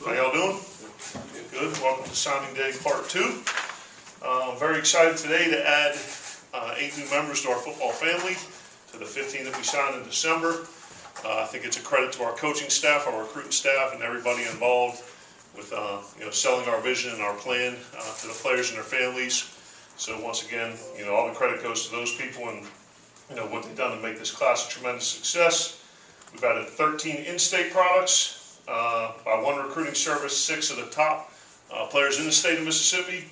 How y'all doing? Good. Welcome to signing day part 2. I'm very excited today to add 8 new members to our football family, to the 15 that we signed in December. I think it's a credit to our coaching staff, our recruiting staff, and everybody involved with selling our vision and our plan to the players and their families. So once again, all the credit goes to those people and what they've done to make this class a tremendous success. We've added 13 in-state products. By one recruiting service, 6 of the top players in the state of Mississippi,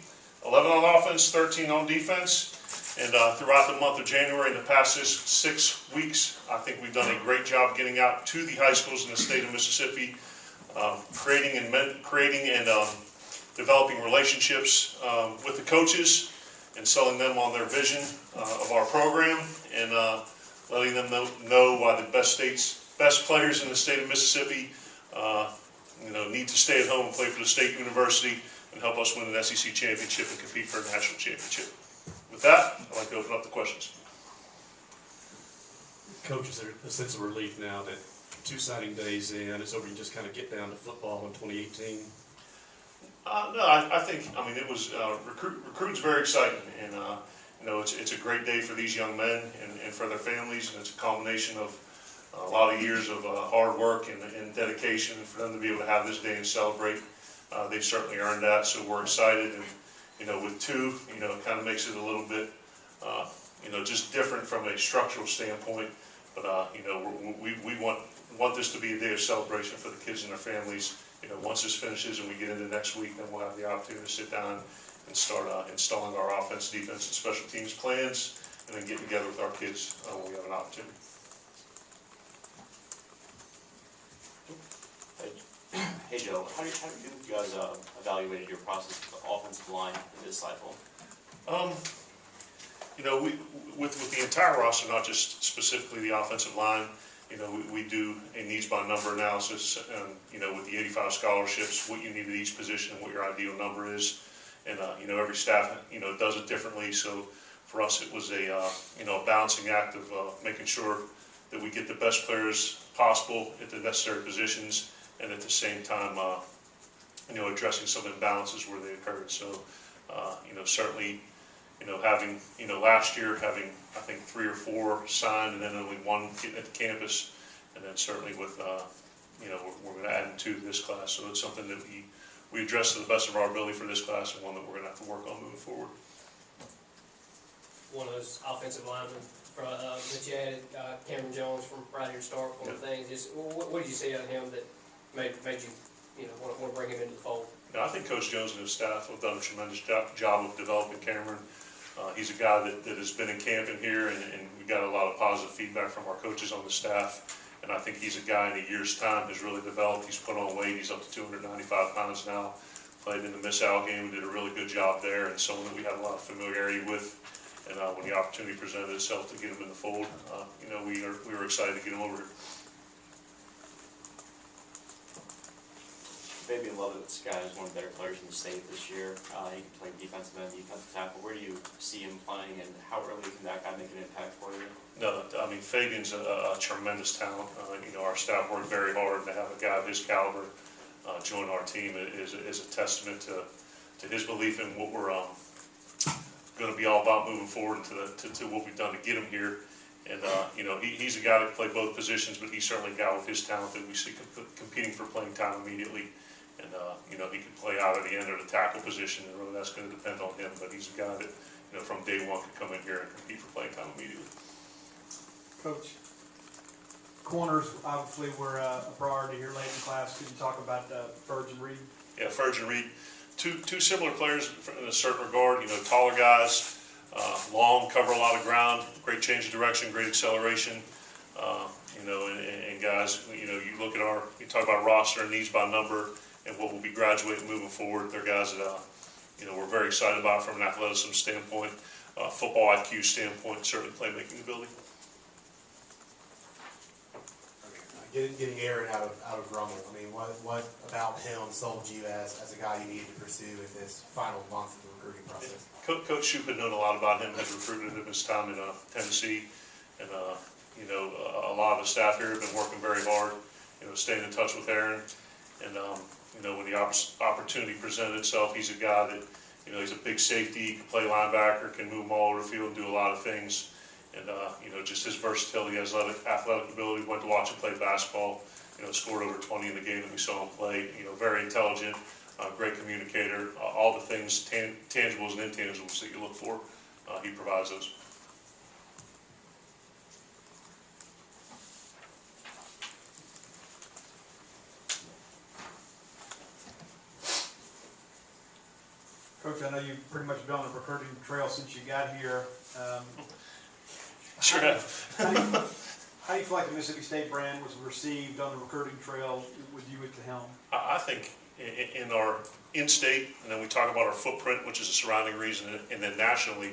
11 on offense, 13 on defense. And throughout the month of January, in the past 6 weeks, I think we've done a great job getting out to the high schools in the state of Mississippi, creating and developing relationships with the coaches and selling them on their vision of our program, and letting them know why the best players in the state of Mississippi need to stay at home and play for the state university and help us win an SEC championship and compete for a national championship. With that, I'd like to open up the questions. Coach, is there a sense of relief now that 2 signing days in, it's over, you just kind of get down to football in 2018? No, I think, it was, recruiting's very exciting, and, it's a great day for these young men and for their families, and it's a combination of a lot of years of hard work and dedication, and for them to be able to have this day and celebrate. They've certainly earned that, so we're excited, and, with 2, it kind of makes it a little bit, just different from a structural standpoint, but, we want this to be a day of celebration for the kids and their families. Once this finishes and we get into next week, then we'll have the opportunity to sit down and start installing our offense, defense, and special teams plans, and then get together with our kids when we have an opportunity. Hey Joe, how do you guys evaluated your process of the offensive line in this cycle? With the entire roster, not just specifically the offensive line, we do a needs by number analysis, with the 85 scholarships, what you need at each position, what your ideal number is, and every staff does it differently. So for us, it was a balancing act of making sure that we get the best players possible at the necessary positions, and at the same time, addressing some imbalances where they occurred. So, certainly, having, last year having, I think, 3 or 4 signed, and then only 1 getting at the campus, and then certainly with, we're going to add 2 to this class. So it's something that we address to the best of our ability for this class, and one that we're going to have to work on moving forward. One of those offensive linemen that you added, Cameron Jones from right here to start, one of the things. Just what did you see out of him that made you want to bring him into the fold? I think Coach Jones and his staff have done a tremendous job of developing Cameron. He's a guy that has been in camp in here, and we got a lot of positive feedback from our coaches on the staff. And I think he's a guy in a year's time has really developed. He's put on weight. He's up to 295 pounds now. Played in the Miss Al game. Did a really good job there, and someone that we have a lot of familiarity with. And when the opportunity presented itself to get him in the fold, we were excited to get him over here. Fabian Lovett, this guy is one of the better players in the state this year. He can play defensive end, defensive tackle. Where do you see him playing, and how early can that guy make an impact for you? No, Fabian's a tremendous talent. Our staff worked very hard to have a guy of his caliber join our team. Is a testament to his belief in what we're going to be all about moving forward, and to what we've done to get him here. And he's a guy that can play both positions, but he's certainly a guy with his talent that we see competing for playing time immediately. And he can play out at the end or the tackle position, and really that's going to depend on him. But he's a guy that from day one could come in here and compete for playing time immediately. Coach, corners obviously were a priority here late in class. Could you talk about Ferg and Reed? Yeah, Ferg and Reed, two similar players in a certain regard. Taller guys, long, cover a lot of ground, great change of direction, great acceleration. And guys, you look at you talk about roster and needs by number and what will be graduating moving forward. They're guys that, we're very excited about from an athleticism standpoint, football IQ standpoint, and certainly playmaking ability. Getting Aaron out of Rummel, what about him sold you as a guy you needed to pursue in this final month of the recruiting process? Coach Shoup had known a lot about him, had recruited him his time in Tennessee, and a lot of the staff here have been working very hard, staying in touch with Aaron, And, you know, when the opportunity presented itself, he's a guy that, you know, he's a big safety, can play linebacker, can move them all over the field and do a lot of things. And, you know, just his versatility, athletic ability, went to watch him play basketball, you know, scored over 20 in the game that we saw him play, you know, very intelligent, great communicator, all the things, tangibles and intangibles that you look for, he provides those. Coach, I know you've pretty much been on the recruiting trail since you got here. Sure have. How do you feel like the Mississippi State brand was received on the recruiting trail with you at the helm? I think in our in-state, and then we talk about our footprint, which is a surrounding region, and then nationally,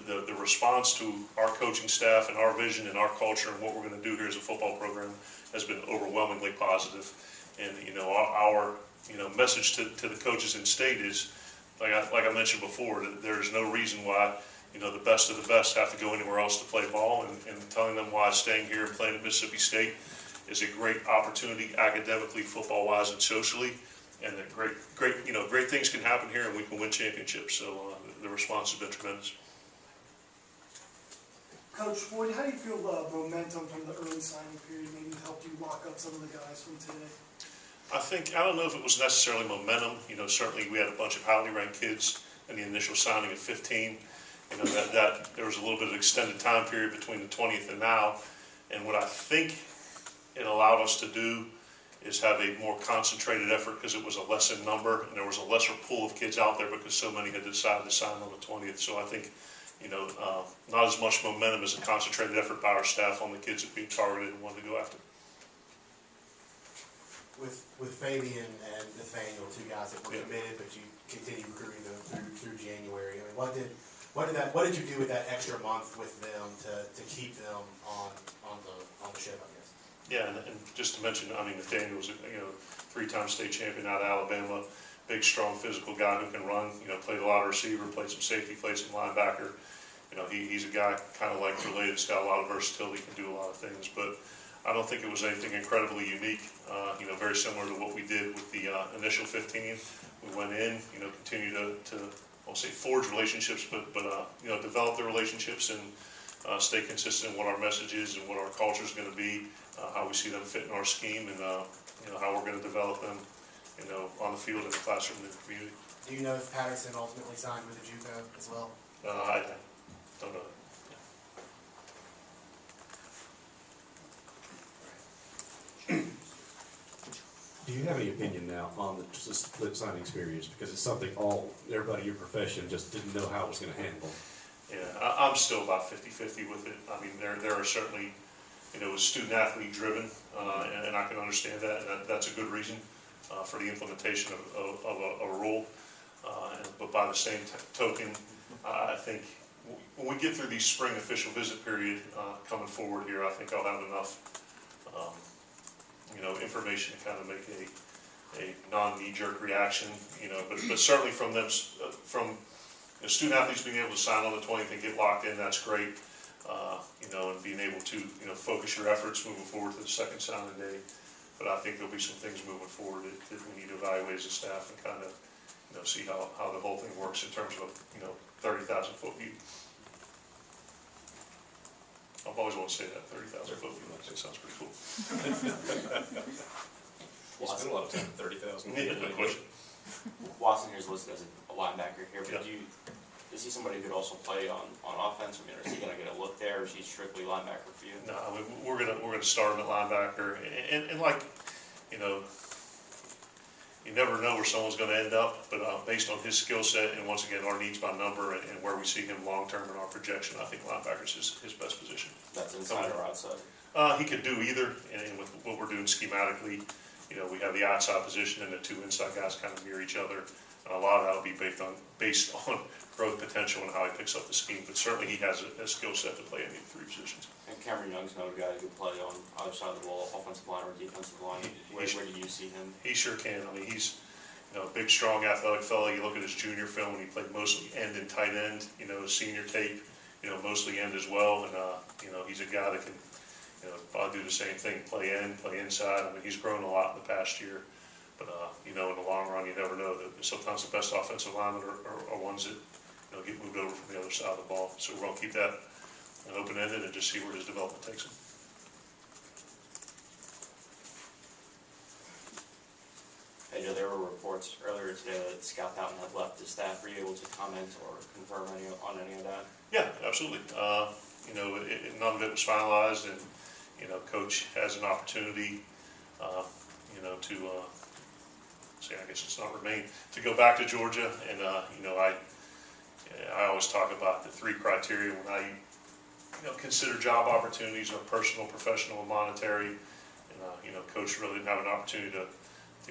the response to our coaching staff and our vision and our culture and what we're going to do here as a football program has been overwhelmingly positive. And, you know, our you know, message to the coaches in state is, like I mentioned before, that there's no reason why, you know, the best of the best have to go anywhere else to play ball, and telling them why staying here and playing at Mississippi State is a great opportunity academically, football-wise, and socially, and that great things can happen here, and we can win championships. So the response has been tremendous. Coach Boyd, how do you feel the momentum from the early signing period maybe helped you lock up some of the guys from today? I don't know if it was necessarily momentum. You know, certainly we had a bunch of highly ranked kids in the initial signing of 15. You know, that there was a little bit of extended time period between the 20th and now. And what I think it allowed us to do is have a more concentrated effort, because it was a lesser number and there was a lesser pool of kids out there because so many had decided to sign on the 20th. So I think, you know, not as much momentum as a concentrated effort by our staff on the kids that we targeted and wanted to go after. With Fabian and Nathaniel, two guys that were committed, but you continue recruiting them through January. I mean, what did you do with that extra month with them to keep them on the ship, I guess? Yeah, and just to mention, I mean, Nathaniel was, you know, 3-time state champion out of Alabama, big, strong, physical guy who can run. You know, played a lot of receiver, played some safety, played some linebacker. You know, he's a guy kind of like Related, that's got a lot of versatility, can do a lot of things, but I don't think it was anything incredibly unique. You know, very similar to what we did with the initial 15. We went in, you know, continue to I'll say forge relationships, but you know, develop the relationships and stay consistent in what our message is and what our culture is going to be, how we see them fit in our scheme, and you know, how we're going to develop them, you know, on the field, in the classroom, in the community. Do you know if Patterson ultimately signed with the JUCO as well? I don't know. Do you have any opinion now on the split signing experience? Because it's something everybody in your profession just didn't know how it was going to handle. Yeah, I'm still about 50-50 with it. I mean, there are certainly, you know, it's student athlete driven, and I can understand that, and that's a good reason for the implementation of a rule. But by the same token, I think when we get through the spring official visit period coming forward here, I think I'll have enough, you know, information to kind of make a non-knee-jerk reaction. You know, but certainly from them, from you know, student athletes being able to sign on the 20th and get locked in, that's great. You know, and being able to, you know, focus your efforts moving forward to the second signing day. But I think there'll be some things moving forward that we need to evaluate as a staff and kind of, you know, see how the whole thing works in terms of, you know, 30,000 foot view. I've always wanted to say that, 30,000 foot view. That sounds pretty cool. You spend a lot of time at 30,000. Yeah, no question. Watson here is listed as a linebacker here, but Yeah. is he somebody who could also play on offense? I mean, is he going to get a look there, or is he strictly linebacker for you? No, I mean, we're gonna start him at linebacker, and like, you know, you never know where someone's gonna end up, but based on his skill set and once again our needs by number and where we see him long term in our projection, I think linebacker's his best position. That's inside or outside? He could do either, and with what we're doing schematically, you know, we have the outside position and the two inside guys kind of near each other, and a lot of that will be based on growth potential and how he picks up the scheme. But certainly he has a skill set to play any of the three positions. And Cameron Young's another guy who can play on either side of the ball, offensive line or defensive line. Where do you see him? He sure can. I mean, he's, you know, a big, strong, athletic fellow. You look at his junior film, and he played mostly end and tight end. You know, his senior tape, you know, mostly end as well. And you know, he's a guy that can, you know, probably do the same thing, play end, play inside. I mean, he's grown a lot in the past year. But, you know, in the long run, you never know, that sometimes the best offensive linemen are ones that, you know, get moved over from the other side of the ball. So we're gonna keep that open-ended and just see where his development takes him. I know there were reports earlier today that Scott Fountain had left the staff. Were you able to comment or confirm on any of that? Yeah, absolutely. You know, none of it was finalized, and, you know, Coach has an opportunity, you know, to, say, I guess it's not remain, to go back to Georgia, and, you know, I always talk about the 3 criteria when I, you know, consider job opportunities, personal, professional, and monetary. And, you know, Coach really didn't have an opportunity to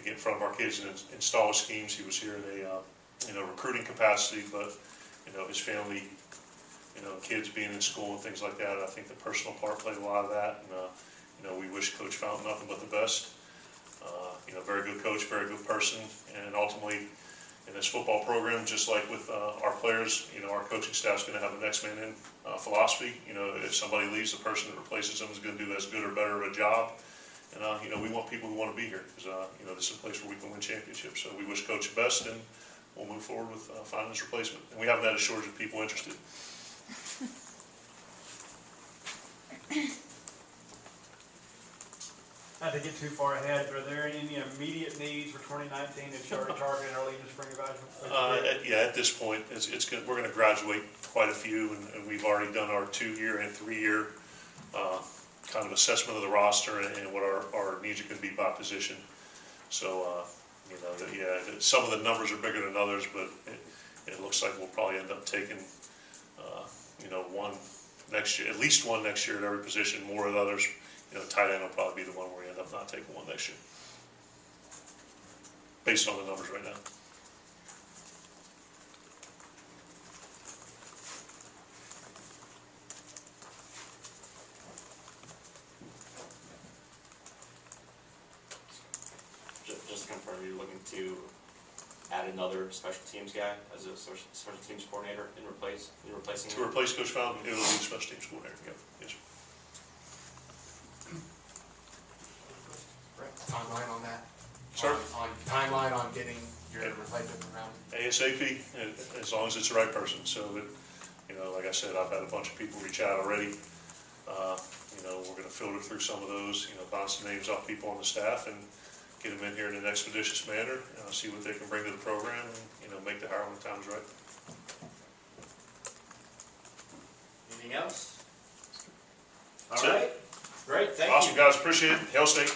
get in front of our kids and install schemes. He was here in a, you know, recruiting capacity, but, you know, his family, you know, kids being in school and things like that, I think the personal part played a lot of that. And, you know, we wish Coach Fountain nothing but the best. You know, very good coach, very good person, and ultimately in this football program, just like with our players, you know, our coaching staff's going to have a next man in philosophy. You know, if somebody leaves, the person that replaces them is going to do as good or better of a job. And, you know, we want people who want to be here because, you know, this is a place where we can win championships. So we wish Coach the best, and we'll move forward with finding his replacement. And we haven't had a shortage of people interested. Not to get too far ahead, but are there any immediate needs for 2019 that you're already targeting early in the spring evaluation? Yeah, at this point, we're going to graduate quite a few, and we've already done our 2-year and 3-year kind of assessment of the roster and what our needs are going to be by position. So, you know, some of the numbers are bigger than others, but it looks like we'll probably end up taking, you know, one next year, at least one next year at every position, more of others. You know, tight end will probably be the one where we end up not taking one next year, based on the numbers right now. Just to confirm, you're looking to add another special teams guy as a special teams coordinator in replacing To him? replace Coach Fountain, it will be special teams coordinator. Yep. Yes, sir. Timeline on that? Sir? On timeline on getting your replacement around? ASAP, as long as it's the right person. So that, you know, like I said, I've had a bunch of people reach out already. You know, we're going to filter through some of those, you know, bounce some names off people on the staff and get them in here in an expeditious manner, see what they can bring to the program, and, you know, make the hire when the time's right. Anything else? That's All it. right, great, thank you. Awesome, guys, appreciate it. Hail State.